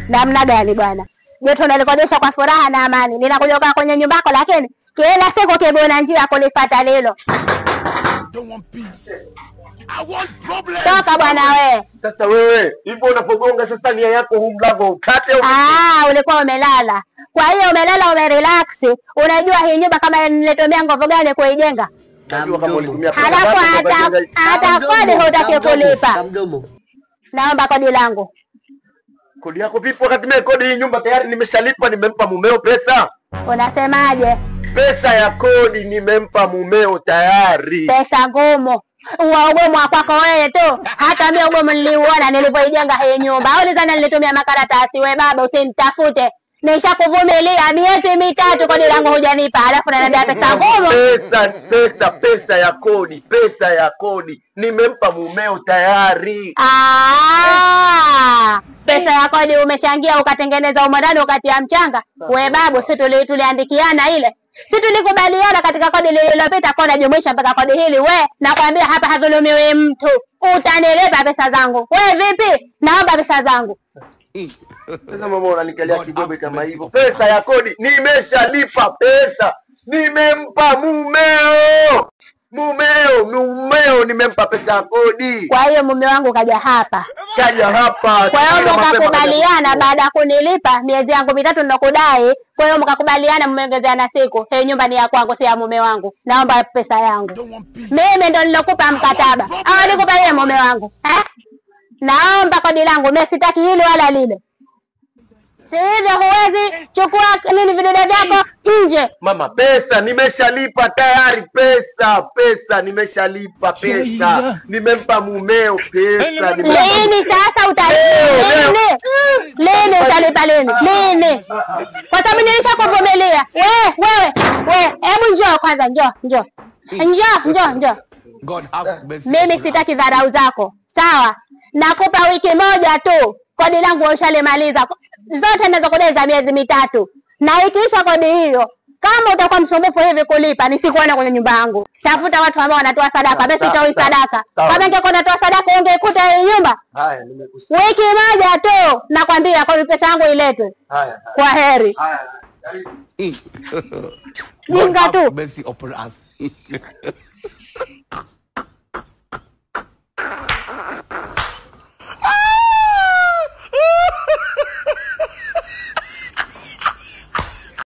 Namna gani bwana? Joto nalikodesha kwa furaha na amani. Ninakuja kukaa kwenye nyumba yako lakini kila siku kibona njia kulifuata lilo. Don't want peace. I want problems. Toka bwana wewe. Sasa wewe, hivyo unapogonga sasa nia yako huu mlango ukate au? Ulikuwa umelala. Kwa hiyo umelala umerelax. Unajua hii nyumba kama niletomea nguvu gani kuijenga? Najua kama ulitumia pesa. Halafu hata kodi hutaki kulipa. Naomba kodi langu. Kodi yako vipi wakati mimi kodi hii nyumba tayari nimeshalipa, nimempa mumeo pesa? Unasemaje? Pesa ya kodi nimempa mumeo tayari. Pesa ngumu. Uogomo kwako wewe tu. Hata mimi uogomo niliuona nilipoijenga hii nyumba. Au nilizana nilitumia makaratasi. Wewe baba usinitafute. Nishakuvumilia miezi 3 kodi langu hujanipa. Alafu unaniambia pesa ngumu. Pesa ya kodi nimempa mumeo tayari. Pesa ya kodi umechangia ukatengeneza umandani ukatia mchanga. Wewe babu sisi tuliandikiana ile. Sisi tulikubaliana katika kodi lililopita kwa najumuisha mpaka kodi hili. We nakwambia hapa hadhulumiwi mtu. Utanilipa pesa zangu. We vipi? Naomba pesa zangu. Sasa mama unanikalia kidogo kama hivyo. Pesa ya kodi nimeshalipa pesa. Nimempa mumeo nimempa pesa ya kodi. Kwa hiyo mume wangu kaja hapa. Kwa hiyo mkakubaliana baada ya kunilipa miezi yangu 3 ninokudai. Kwa hiyo mkakubaliana mmeongezea na siku. Hii nyumba ni ya kwangu si ya mume wangu. Naomba pesa yangu. Mimi ndo nilokupa mkataba. Au nikupa yeye mume wangu? Naomba kodi langu. Mimi sitaki hili wala lile. Sivyo huwezi chukua nini vidude vyako nje. Mama pesa nimeshalipa tayari pesa nimeshalipa pesa. Nimempa mumeo pesa. Lini sasa utalipa? Lini utalipa lini? Lini? Kwa sababu nilishakuvumilia. Wewe, hebu njoo kwanza njoo. God have mercy. Mimi sitaki dharau zako. Sawa? Nakupa wiki moja tu. Kodi langu ushalimaliza. Zote ninazokudai za miezi 3. Na ikiisha kodi hiyo, kama utakuwa msumbufu hivi kulipa, nisikuone kwenye nyumba yangu. Tafuta watu ambao wanatoa sadaka, basi sitoi sadaka. Kama ungekuwa unatoa sadaka ungekuta hii nyumba. Haya nimekusikia. Wiki moja tu nakwambia kwa pesa yangu iletwe. Haya. Kwa heri. God Jinga tu. have mercy upon us.